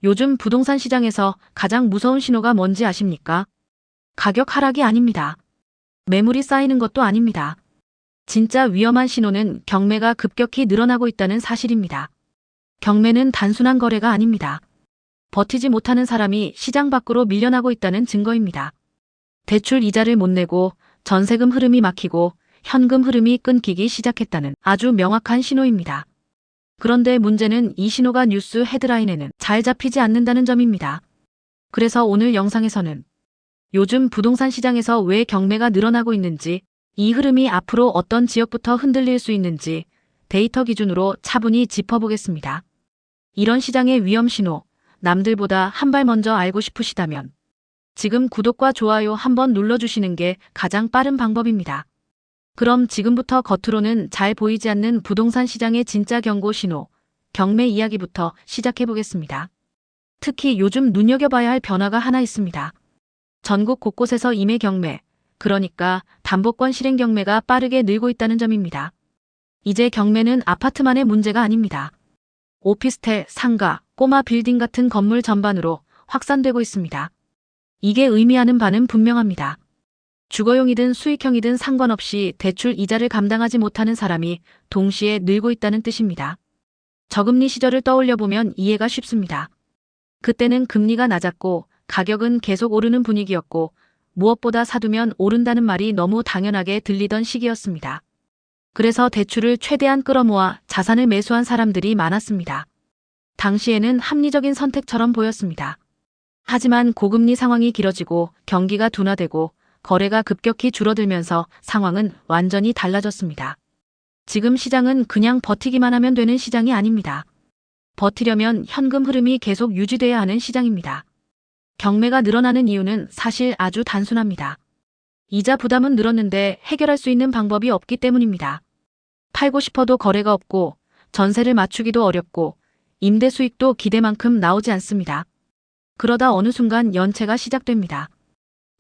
요즘 부동산 시장에서 가장 무서운 신호가 뭔지 아십니까? 가격 하락이 아닙니다. 매물이 쌓이는 것도 아닙니다. 진짜 위험한 신호는 경매가 급격히 늘어나고 있다는 사실입니다. 경매는 단순한 거래가 아닙니다. 버티지 못하는 사람이 시장 밖으로 밀려나고 있다는 증거입니다. 대출 이자를 못 내고 전세금 흐름이 막히고 현금 흐름이 끊기기 시작했다는 아주 명확한 신호입니다. 그런데 문제는 이 신호가 뉴스 헤드라인에는 잘 잡히지 않는다는 점입니다. 그래서 오늘 영상에서는 요즘 부동산 시장에서 왜 경매가 늘어나고 있는지, 이 흐름이 앞으로 어떤 지역부터 흔들릴 수 있는지 데이터 기준으로 차분히 짚어보겠습니다. 이런 시장의 위험 신호, 남들보다 한 발 먼저 알고 싶으시다면 지금 구독과 좋아요 한번 눌러주시는 게 가장 빠른 방법입니다. 그럼 지금부터 겉으로는 잘 보이지 않는 부동산 시장의 진짜 경고 신호, 경매 이야기부터 시작해보겠습니다. 특히 요즘 눈여겨봐야 할 변화가 하나 있습니다. 전국 곳곳에서 임해 경매, 그러니까 담보권 실행 경매가 빠르게 늘고 있다는 점입니다. 이제 경매는 아파트만의 문제가 아닙니다. 오피스텔, 상가, 꼬마 빌딩 같은 건물 전반으로 확산되고 있습니다. 이게 의미하는 바는 분명합니다. 주거용이든 수익형이든 상관없이 대출 이자를 감당하지 못하는 사람이 동시에 늘고 있다는 뜻입니다. 저금리 시절을 떠올려보면 이해가 쉽습니다. 그때는 금리가 낮았고 가격은 계속 오르는 분위기였고 무엇보다 사두면 오른다는 말이 너무 당연하게 들리던 시기였습니다. 그래서 대출을 최대한 끌어모아 자산을 매수한 사람들이 많았습니다. 당시에는 합리적인 선택처럼 보였습니다. 하지만 고금리 상황이 길어지고 경기가 둔화되고 거래가 급격히 줄어들면서 상황은 완전히 달라졌습니다. 지금 시장은 그냥 버티기만 하면 되는 시장이 아닙니다. 버티려면 현금 흐름이 계속 유지돼야 하는 시장입니다. 경매가 늘어나는 이유는 사실 아주 단순합니다. 이자 부담은 늘었는데 해결할 수 있는 방법이 없기 때문입니다. 팔고 싶어도 거래가 없고 전세를 맞추기도 어렵고 임대 수익도 기대만큼 나오지 않습니다. 그러다 어느 순간 연체가 시작됩니다.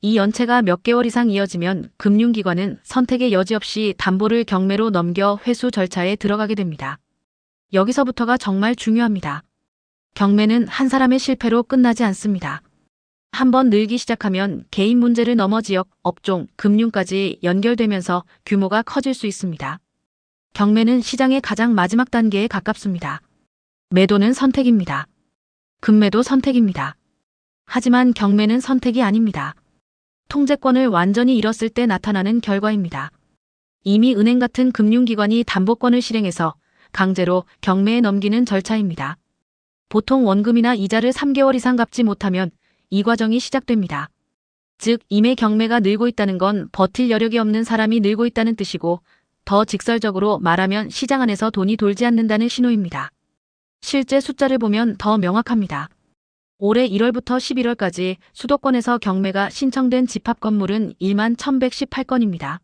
이 연체가 몇 개월 이상 이어지면 금융기관은 선택의 여지 없이 담보를 경매로 넘겨 회수 절차에 들어가게 됩니다. 여기서부터가 정말 중요합니다. 경매는 한 사람의 실패로 끝나지 않습니다. 한번 늘기 시작하면 개인 문제를 넘어 지역, 업종, 금융까지 연결되면서 규모가 커질 수 있습니다. 경매는 시장의 가장 마지막 단계에 가깝습니다. 매도는 선택입니다. 급매도 선택입니다. 하지만 경매는 선택이 아닙니다. 통제권을 완전히 잃었을 때 나타나는 결과입니다. 이미 은행 같은 금융기관이 담보권을 실행해서 강제로 경매에 넘기는 절차입니다. 보통 원금이나 이자를 3개월 이상 갚지 못하면 이 과정이 시작됩니다. 즉, 임해 경매가 늘고 있다는 건 버틸 여력이 없는 사람이 늘고 있다는 뜻이고, 더 직설적으로 말하면 시장 안에서 돈이 돌지 않는다는 신호입니다. 실제 숫자를 보면 더 명확합니다. 올해 1월부터 11월까지 수도권에서 경매가 신청된 집합 건물은 1만 1,118건입니다.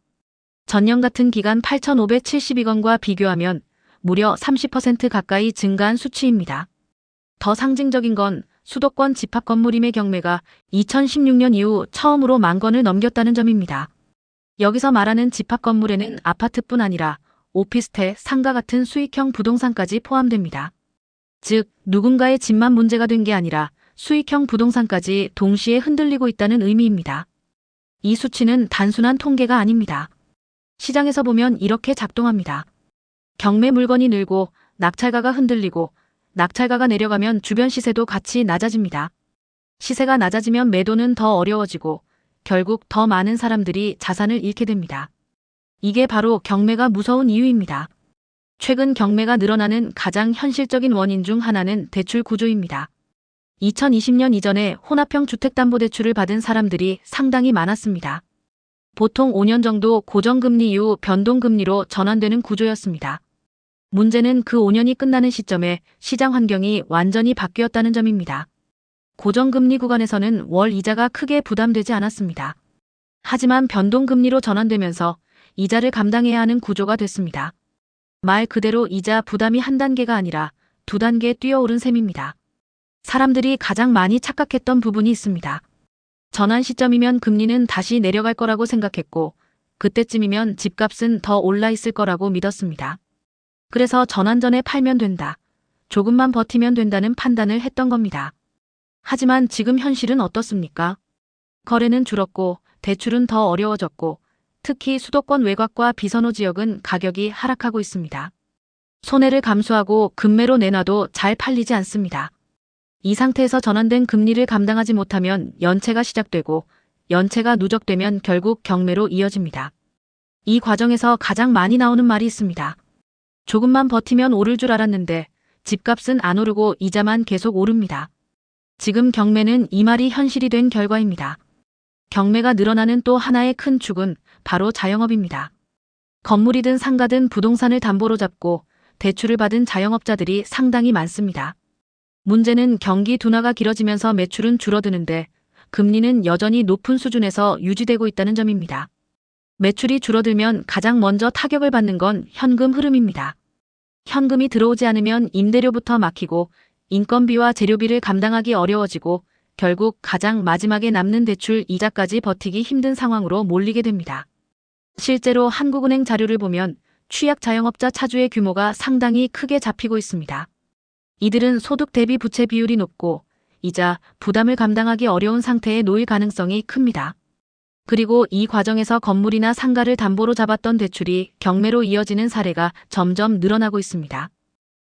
전년 같은 기간 8,572건과 비교하면 무려 30% 가까이 증가한 수치입니다. 더 상징적인 건 수도권 집합 건물 임해 경매가 2016년 이후 처음으로 10,000건을 넘겼다는 점입니다. 여기서 말하는 집합 건물에는 아파트뿐 아니라 오피스텔, 상가 같은 수익형 부동산까지 포함됩니다. 즉, 누군가의 집만 문제가 된 게 아니라 수익형 부동산까지 동시에 흔들리고 있다는 의미입니다. 이 수치는 단순한 통계가 아닙니다. 시장에서 보면 이렇게 작동합니다. 경매 물건이 늘고 낙찰가가 흔들리고 낙찰가가 내려가면 주변 시세도 같이 낮아집니다. 시세가 낮아지면 매도는 더 어려워지고 결국 더 많은 사람들이 자산을 잃게 됩니다. 이게 바로 경매가 무서운 이유입니다. 최근 경매가 늘어나는 가장 현실적인 원인 중 하나는 대출 구조입니다. 2020년 이전에 혼합형 주택담보대출을 받은 사람들이 상당히 많았습니다. 보통 5년 정도 고정금리 이후 변동금리로 전환되는 구조였습니다. 문제는 그 5년이 끝나는 시점에 시장 환경이 완전히 바뀌었다는 점입니다. 고정금리 구간에서는 월 이자가 크게 부담되지 않았습니다. 하지만 변동금리로 전환되면서 이자를 감당해야 하는 구조가 됐습니다. 말 그대로 이자 부담이 한 단계가 아니라 두 단계 뛰어오른 셈입니다. 사람들이 가장 많이 착각했던 부분이 있습니다. 전환 시점이면 금리는 다시 내려갈 거라고 생각했고 그때쯤이면 집값은 더 올라 있을 거라고 믿었습니다. 그래서 전환 전에 팔면 된다. 조금만 버티면 된다는 판단을 했던 겁니다. 하지만 지금 현실은 어떻습니까? 거래는 줄었고 대출은 더 어려워졌고 특히 수도권 외곽과 비선호 지역은 가격이 하락하고 있습니다. 손해를 감수하고 급매로 내놔도 잘 팔리지 않습니다. 이 상태에서 전환된 금리를 감당하지 못하면 연체가 시작되고 연체가 누적되면 결국 경매로 이어집니다. 이 과정에서 가장 많이 나오는 말이 있습니다. 조금만 버티면 오를 줄 알았는데 집값은 안 오르고 이자만 계속 오릅니다. 지금 경매는 이 말이 현실이 된 결과입니다. 경매가 늘어나는 또 하나의 큰 축은 바로 자영업입니다. 건물이든 상가든 부동산을 담보로 잡고 대출을 받은 자영업자들이 상당히 많습니다. 문제는 경기 둔화가 길어지면서 매출은 줄어드는데 금리는 여전히 높은 수준에서 유지되고 있다는 점입니다. 매출이 줄어들면 가장 먼저 타격을 받는 건 현금 흐름입니다. 현금이 들어오지 않으면 임대료부터 막히고 인건비와 재료비를 감당하기 어려워지고 결국 가장 마지막에 남는 대출 이자까지 버티기 힘든 상황으로 몰리게 됩니다. 실제로 한국은행 자료를 보면 취약 자영업자 차주의 규모가 상당히 크게 잡히고 있습니다. 이들은 소득 대비 부채 비율이 높고 이자, 부담을 감당하기 어려운 상태에 놓일 가능성이 큽니다. 그리고 이 과정에서 건물이나 상가를 담보로 잡았던 대출이 경매로 이어지는 사례가 점점 늘어나고 있습니다.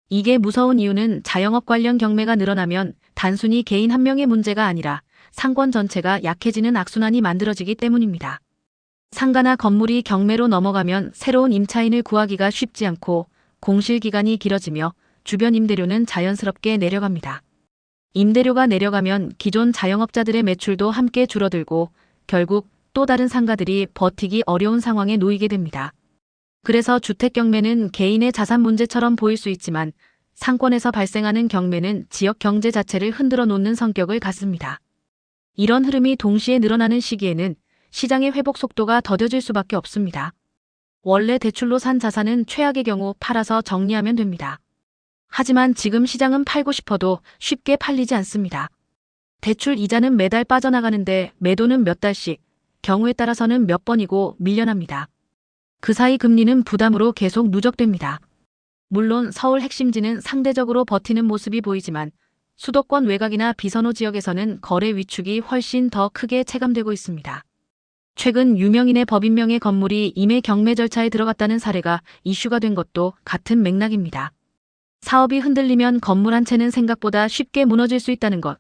이게 무서운 이유는 자영업 관련 경매가 늘어나면 단순히 개인 한 명의 문제가 아니라 상권 전체가 약해지는 악순환이 만들어지기 때문입니다. 상가나 건물이 경매로 넘어가면 새로운 임차인을 구하기가 쉽지 않고 공실 기간이 길어지며 주변 임대료는 자연스럽게 내려갑니다. 임대료가 내려가면 기존 자영업자들의 매출도 함께 줄어들고 결국 또 다른 상가들이 버티기 어려운 상황에 놓이게 됩니다. 그래서 주택 경매는 개인의 자산 문제처럼 보일 수 있지만 상권에서 발생하는 경매는 지역 경제 자체를 흔들어 놓는 성격을 갖습니다. 이런 흐름이 동시에 늘어나는 시기에는 시장의 회복 속도가 더뎌질 수밖에 없습니다. 원래 대출로 산 자산은 최악의 경우 팔아서 정리하면 됩니다. 하지만 지금 시장은 팔고 싶어도 쉽게 팔리지 않습니다. 대출 이자는 매달 빠져나가는데 매도는 몇 달씩, 경우에 따라서는 몇 번이고 밀려납니다. 그 사이 금리는 부담으로 계속 누적됩니다. 물론 서울 핵심지는 상대적으로 버티는 모습이 보이지만 수도권 외곽이나 비선호 지역에서는 거래 위축이 훨씬 더 크게 체감되고 있습니다. 최근 유명인의 법인명의 건물이 임의 경매 절차에 들어갔다는 사례가 이슈가 된 것도 같은 맥락입니다. 사업이 흔들리면 건물 한 채는 생각보다 쉽게 무너질 수 있다는 것,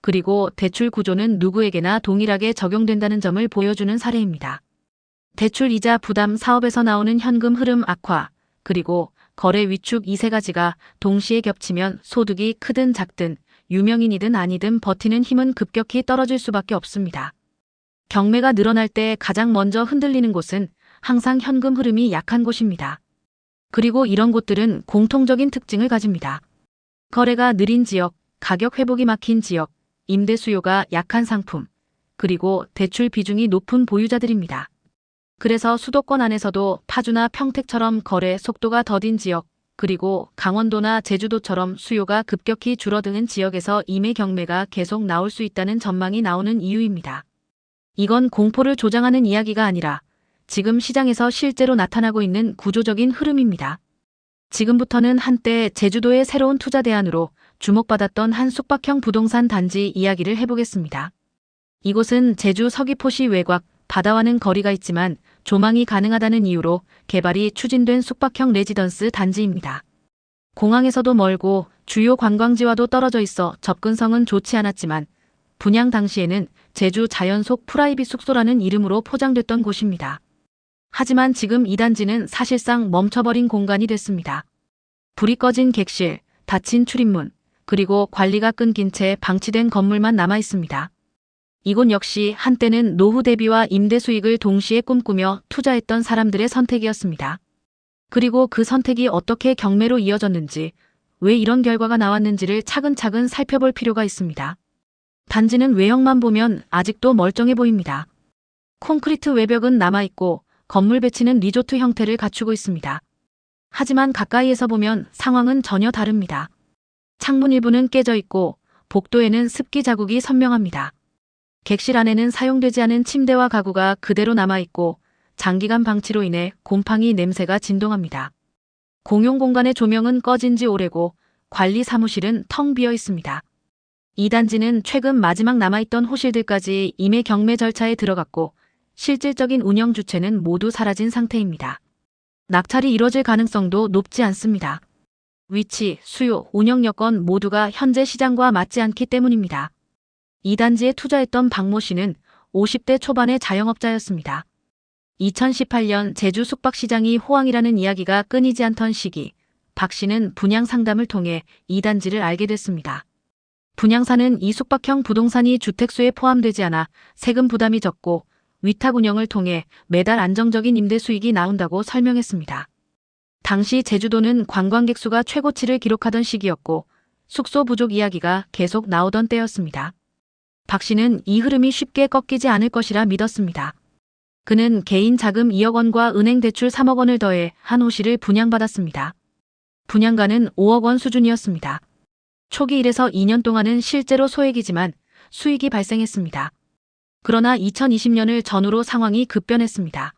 그리고 대출 구조는 누구에게나 동일하게 적용된다는 점을 보여주는 사례입니다. 대출 이자 부담, 사업에서 나오는 현금 흐름 악화, 그리고 거래 위축 이 세 가지가 동시에 겹치면 소득이 크든 작든 유명인이든 아니든 버티는 힘은 급격히 떨어질 수밖에 없습니다. 경매가 늘어날 때 가장 먼저 흔들리는 곳은 항상 현금 흐름이 약한 곳입니다. 그리고 이런 곳들은 공통적인 특징을 가집니다. 거래가 느린 지역, 가격 회복이 막힌 지역, 임대 수요가 약한 상품, 그리고 대출 비중이 높은 보유자들입니다. 그래서 수도권 안에서도 파주나 평택처럼 거래 속도가 더딘 지역, 그리고 강원도나 제주도처럼 수요가 급격히 줄어드는 지역에서 임의 경매가 계속 나올 수 있다는 전망이 나오는 이유입니다. 이건 공포를 조장하는 이야기가 아니라 지금 시장에서 실제로 나타나고 있는 구조적인 흐름입니다. 지금부터는 한때 제주도의 새로운 투자 대안으로 주목받았던 한 숙박형 부동산 단지 이야기를 해보겠습니다. 이곳은 제주 서귀포시 외곽, 바다와는 거리가 있지만 조망이 가능하다는 이유로 개발이 추진된 숙박형 레지던스 단지입니다. 공항에서도 멀고 주요 관광지와도 떨어져 있어 접근성은 좋지 않았지만 분양 당시에는 제주 자연속 프라이빗 숙소라는 이름으로 포장됐던 곳입니다. 하지만 지금 이 단지는 사실상 멈춰버린 공간이 됐습니다. 불이 꺼진 객실, 닫힌 출입문, 그리고 관리가 끊긴 채 방치된 건물만 남아 있습니다. 이곳 역시 한때는 노후 대비와 임대 수익을 동시에 꿈꾸며 투자했던 사람들의 선택이었습니다. 그리고 그 선택이 어떻게 경매로 이어졌는지, 왜 이런 결과가 나왔는지를 차근차근 살펴볼 필요가 있습니다. 단지는 외형만 보면 아직도 멀쩡해 보입니다. 콘크리트 외벽은 남아있고 건물 배치는 리조트 형태를 갖추고 있습니다. 하지만 가까이에서 보면 상황은 전혀 다릅니다. 창문 일부는 깨져 있고 복도에는 습기 자국이 선명합니다. 객실 안에는 사용되지 않은 침대와 가구가 그대로 남아있고 장기간 방치로 인해 곰팡이 냄새가 진동합니다. 공용 공간의 조명은 꺼진 지 오래고 관리 사무실은 텅 비어 있습니다. 이 단지는 최근 마지막 남아있던 호실들까지 임의 경매 절차에 들어갔고 실질적인 운영 주체는 모두 사라진 상태입니다. 낙찰이 이뤄질 가능성도 높지 않습니다. 위치, 수요, 운영 여건 모두가 현재 시장과 맞지 않기 때문입니다. 이 단지에 투자했던 박모 씨는 50대 초반의 자영업자였습니다. 2018년 제주 숙박시장이 호황이라는 이야기가 끊이지 않던 시기, 박 씨는 분양 상담을 통해 이 단지를 알게 됐습니다. 분양사는 이 숙박형 부동산이 주택수에 포함되지 않아 세금 부담이 적고 위탁 운영을 통해 매달 안정적인 임대 수익이 나온다고 설명했습니다. 당시 제주도는 관광객 수가 최고치를 기록하던 시기였고 숙소 부족 이야기가 계속 나오던 때였습니다. 박 씨는 이 흐름이 쉽게 꺾이지 않을 것이라 믿었습니다. 그는 개인 자금 2억 원과 은행 대출 3억 원을 더해 한 호실을 분양받았습니다. 분양가는 5억 원 수준이었습니다. 초기 1에서 2년 동안은 실제로 소액이지만 수익이 발생했습니다. 그러나 2020년을 전후로 상황이 급변했습니다.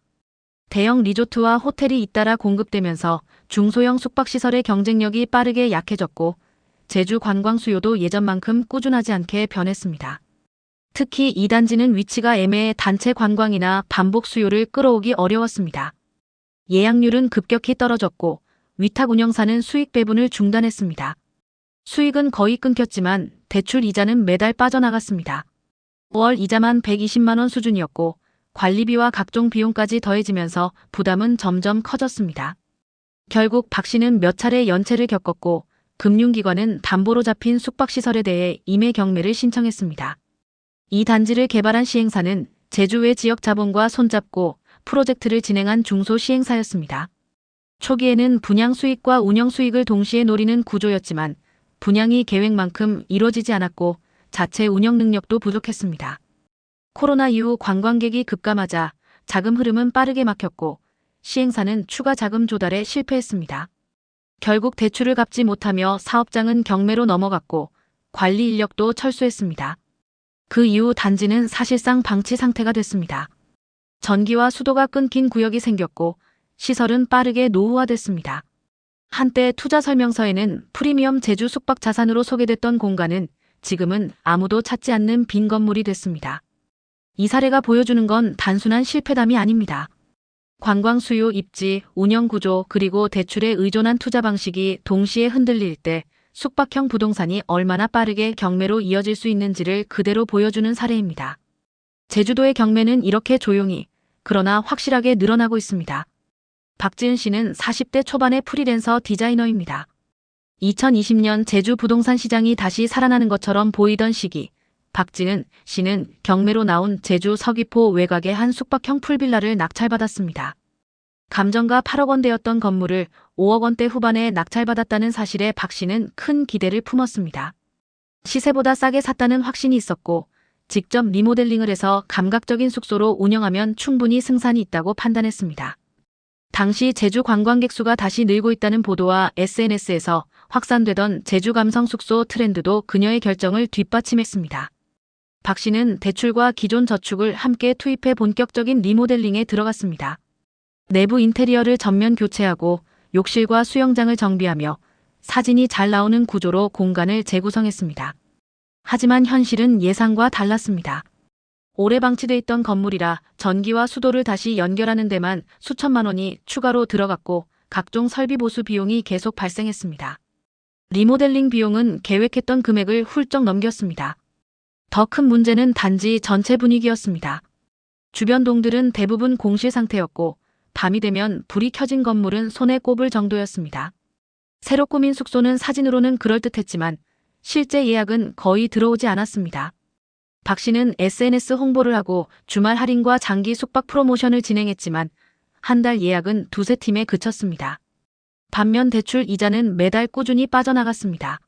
대형 리조트와 호텔이 잇따라 공급되면서 중소형 숙박시설의 경쟁력이 빠르게 약해졌고 제주 관광 수요도 예전만큼 꾸준하지 않게 변했습니다. 특히 이 단지는 위치가 애매해 단체 관광이나 반복 수요를 끌어오기 어려웠습니다. 예약률은 급격히 떨어졌고 위탁 운영사는 수익 배분을 중단했습니다. 수익은 거의 끊겼지만 대출 이자는 매달 빠져나갔습니다. 월 이자만 120만 원 수준이었고 관리비와 각종 비용까지 더해지면서 부담은 점점 커졌습니다. 결국 박 씨는 몇 차례 연체를 겪었고 금융기관은 담보로 잡힌 숙박시설에 대해 임의 경매를 신청했습니다. 이 단지를 개발한 시행사는 제주 외 지역 자본과 손잡고 프로젝트를 진행한 중소시행사였습니다. 초기에는 분양 수익과 운영 수익을 동시에 노리는 구조였지만 분양이 계획만큼 이뤄지지 않았고 자체 운영 능력도 부족했습니다. 코로나 이후 관광객이 급감하자 자금 흐름은 빠르게 막혔고 시행사는 추가 자금 조달에 실패했습니다. 결국 대출을 갚지 못하며 사업장은 경매로 넘어갔고 관리 인력도 철수했습니다. 그 이후 단지는 사실상 방치 상태가 됐습니다. 전기와 수도가 끊긴 구역이 생겼고 시설은 빠르게 노후화됐습니다. 한때 투자 설명서에는 프리미엄 제주 숙박 자산으로 소개됐던 공간은 지금은 아무도 찾지 않는 빈 건물이 됐습니다. 이 사례가 보여주는 건 단순한 실패담이 아닙니다. 관광 수요, 입지, 운영 구조, 그리고 대출에 의존한 투자 방식이 동시에 흔들릴 때 숙박형 부동산이 얼마나 빠르게 경매로 이어질 수 있는지를 그대로 보여주는 사례입니다. 제주도의 경매는 이렇게 조용히, 그러나 확실하게 늘어나고 있습니다. 박지은 씨는 40대 초반의 프리랜서 디자이너입니다. 2020년 제주 부동산 시장이 다시 살아나는 것처럼 보이던 시기, 박지은 씨는 경매로 나온 제주 서귀포 외곽의 한 숙박형 풀빌라를 낙찰받았습니다. 감정가 8억 원대였던 건물을 5억 원대 후반에 낙찰받았다는 사실에 박 씨는 큰 기대를 품었습니다. 시세보다 싸게 샀다는 확신이 있었고 직접 리모델링을 해서 감각적인 숙소로 운영하면 충분히 승산이 있다고 판단했습니다. 당시 제주 관광객 수가 다시 늘고 있다는 보도와 SNS에서 확산되던 제주 감성 숙소 트렌드도 그녀의 결정을 뒷받침했습니다. 박 씨는 대출과 기존 저축을 함께 투입해 본격적인 리모델링에 들어갔습니다. 내부 인테리어를 전면 교체하고 욕실과 수영장을 정비하며 사진이 잘 나오는 구조로 공간을 재구성했습니다. 하지만 현실은 예상과 달랐습니다. 오래 방치돼 있던 건물이라 전기와 수도를 다시 연결하는 데만 수천만 원이 추가로 들어갔고 각종 설비 보수 비용이 계속 발생했습니다. 리모델링 비용은 계획했던 금액을 훌쩍 넘겼습니다. 더 큰 문제는 단지 전체 분위기였습니다. 주변 동들은 대부분 공실 상태였고 밤이 되면 불이 켜진 건물은 손에 꼽을 정도였습니다. 새로 꾸민 숙소는 사진으로는 그럴듯했지만 실제 예약은 거의 들어오지 않았습니다. 박 씨는 SNS 홍보를 하고 주말 할인과 장기 숙박 프로모션을 진행했지만 한 달 예약은 두세 팀에 그쳤습니다. 반면 대출 이자는 매달 꾸준히 빠져나갔습니다.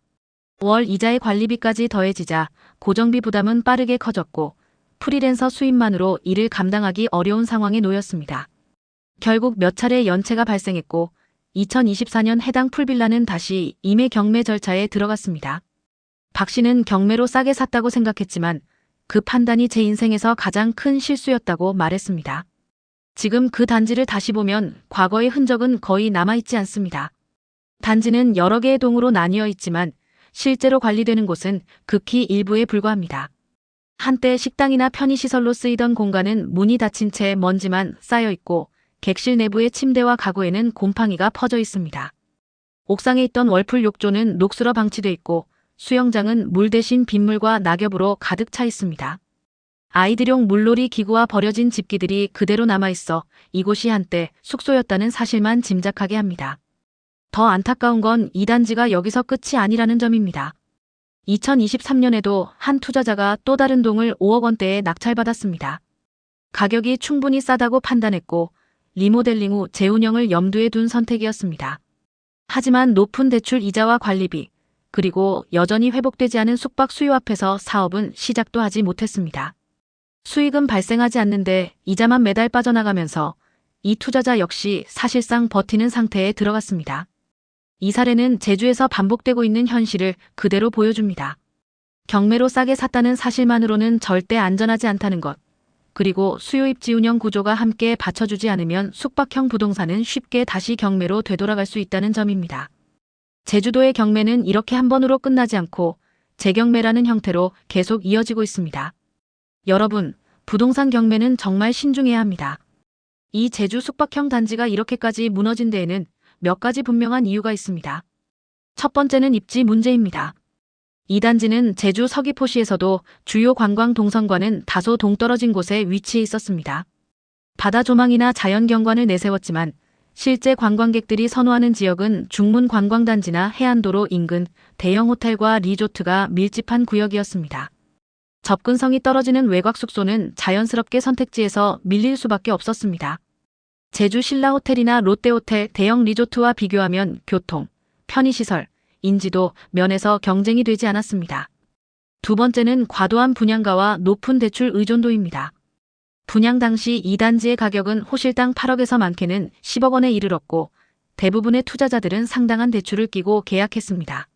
월 이자의 관리비까지 더해지자 고정비 부담은 빠르게 커졌고 프리랜서 수입만으로 이를 감당하기 어려운 상황에 놓였습니다. 결국 몇 차례 연체가 발생했고 2024년 해당 풀빌라는 다시 임의 경매 절차에 들어갔습니다. 박 씨는 경매로 싸게 샀다고 생각했지만 그 판단이 제 인생에서 가장 큰 실수였다고 말했습니다. 지금 그 단지를 다시 보면 과거의 흔적은 거의 남아있지 않습니다. 단지는 여러 개의 동으로 나뉘어 있지만 실제로 관리되는 곳은 극히 일부에 불과합니다. 한때 식당이나 편의시설로 쓰이던 공간은 문이 닫힌 채 먼지만 쌓여 있고 객실 내부의 침대와 가구에는 곰팡이가 퍼져 있습니다. 옥상에 있던 월풀 욕조는 녹슬어 방치돼 있고 수영장은 물 대신 빗물과 낙엽으로 가득 차 있습니다. 아이들용 물놀이 기구와 버려진 집기들이 그대로 남아있어 이곳이 한때 숙소였다는 사실만 짐작하게 합니다. 더 안타까운 건 이 단지가 여기서 끝이 아니라는 점입니다. 2023년에도 한 투자자가 또 다른 동을 5억 원대에 낙찰받았습니다. 가격이 충분히 싸다고 판단했고 리모델링 후 재운영을 염두에 둔 선택이었습니다. 하지만 높은 대출 이자와 관리비, 그리고 여전히 회복되지 않은 숙박 수요 앞에서 사업은 시작도 하지 못했습니다. 수익은 발생하지 않는데 이자만 매달 빠져나가면서 이 투자자 역시 사실상 버티는 상태에 들어갔습니다. 이 사례는 제주에서 반복되고 있는 현실을 그대로 보여줍니다. 경매로 싸게 샀다는 사실만으로는 절대 안전하지 않다는 것, 그리고 수요입지 운영 구조가 함께 받쳐주지 않으면 숙박형 부동산은 쉽게 다시 경매로 되돌아갈 수 있다는 점입니다. 제주도의 경매는 이렇게 한 번으로 끝나지 않고 재경매라는 형태로 계속 이어지고 있습니다. 여러분, 부동산 경매는 정말 신중해야 합니다. 이 제주 숙박형 단지가 이렇게까지 무너진 데에는 몇 가지 분명한 이유가 있습니다. 첫 번째는 입지 문제입니다. 이 단지는 제주 서귀포시에서도 주요 관광 동선과는 다소 동떨어진 곳에 위치해 있었습니다. 바다 조망이나 자연 경관을 내세웠지만 실제 관광객들이 선호하는 지역은 중문 관광단지나 해안도로 인근 대형 호텔과 리조트가 밀집한 구역이었습니다. 접근성이 떨어지는 외곽 숙소는 자연스럽게 선택지에서 밀릴 수밖에 없었습니다. 제주 신라호텔이나 롯데호텔 대형 리조트와 비교하면 교통, 편의시설, 인지도 면에서 경쟁이 되지 않았습니다. 두 번째는 과도한 분양가와 높은 대출 의존도입니다. 분양 당시 이 단지의 가격은 호실당 8억에서 많게는 10억 원에 이르렀고 대부분의 투자자들은 상당한 대출을 끼고 계약했습니다.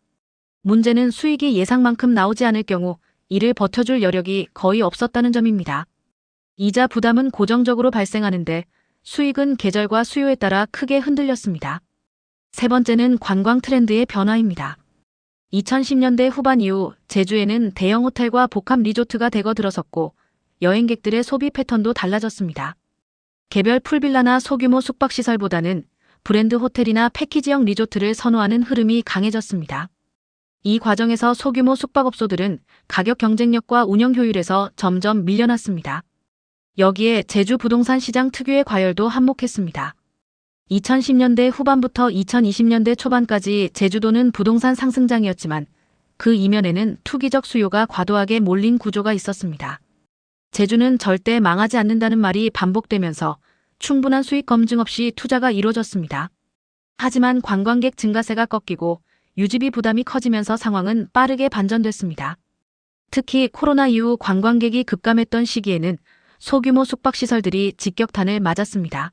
문제는 수익이 예상만큼 나오지 않을 경우 이를 버텨줄 여력이 거의 없었다는 점입니다. 이자 부담은 고정적으로 발생하는데 수익은 계절과 수요에 따라 크게 흔들렸습니다. 세 번째는 관광 트렌드의 변화입니다. 2010년대 후반 이후 제주에는 대형 호텔과 복합 리조트가 대거 들어섰고 여행객들의 소비 패턴도 달라졌습니다. 개별 풀빌라나 소규모 숙박시설보다는 브랜드 호텔이나 패키지형 리조트를 선호하는 흐름이 강해졌습니다. 이 과정에서 소규모 숙박업소들은 가격 경쟁력과 운영 효율에서 점점 밀려났습니다. 여기에 제주 부동산 시장 특유의 과열도 한몫했습니다. 2010년대 후반부터 2020년대 초반까지 제주도는 부동산 상승장이었지만 그 이면에는 투기적 수요가 과도하게 몰린 구조가 있었습니다. 제주는 절대 망하지 않는다는 말이 반복되면서 충분한 수익 검증 없이 투자가 이루어졌습니다. 하지만 관광객 증가세가 꺾이고 유지비 부담이 커지면서 상황은 빠르게 반전됐습니다. 특히 코로나 이후 관광객이 급감했던 시기에는 소규모 숙박시설들이 직격탄을 맞았습니다.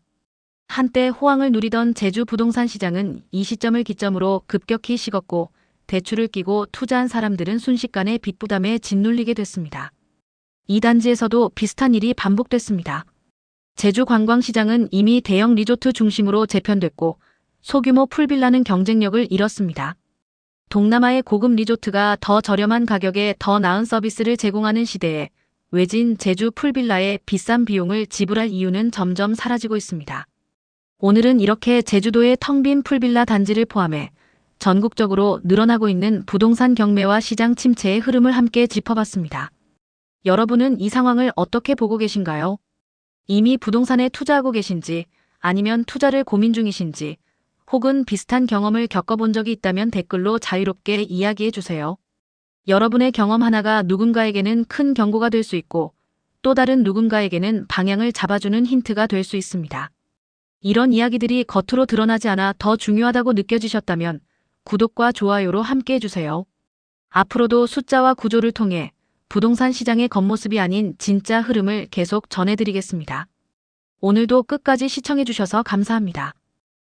한때 호황을 누리던 제주 부동산 시장은 이 시점을 기점으로 급격히 식었고 대출을 끼고 투자한 사람들은 순식간에 빚 부담에 짓눌리게 됐습니다. 이 단지에서도 비슷한 일이 반복됐습니다. 제주 관광시장은 이미 대형 리조트 중심으로 재편됐고 소규모 풀빌라는 경쟁력을 잃었습니다. 동남아의 고급 리조트가 더 저렴한 가격에 더 나은 서비스를 제공하는 시대에 외진 제주 풀빌라에 비싼 비용을 지불할 이유는 점점 사라지고 있습니다. 오늘은 이렇게 제주도의 텅 빈 풀빌라 단지를 포함해 전국적으로 늘어나고 있는 부동산 경매와 시장 침체의 흐름을 함께 짚어봤습니다. 여러분은 이 상황을 어떻게 보고 계신가요? 이미 부동산에 투자하고 계신지 아니면 투자를 고민 중이신지 혹은 비슷한 경험을 겪어본 적이 있다면 댓글로 자유롭게 이야기해 주세요. 여러분의 경험 하나가 누군가에게는 큰 경고가 될 수 있고 또 다른 누군가에게는 방향을 잡아주는 힌트가 될 수 있습니다. 이런 이야기들이 겉으로 드러나지 않아 더 중요하다고 느껴지셨다면 구독과 좋아요로 함께 해주세요. 앞으로도 숫자와 구조를 통해 부동산 시장의 겉모습이 아닌 진짜 흐름을 계속 전해드리겠습니다. 오늘도 끝까지 시청해주셔서 감사합니다.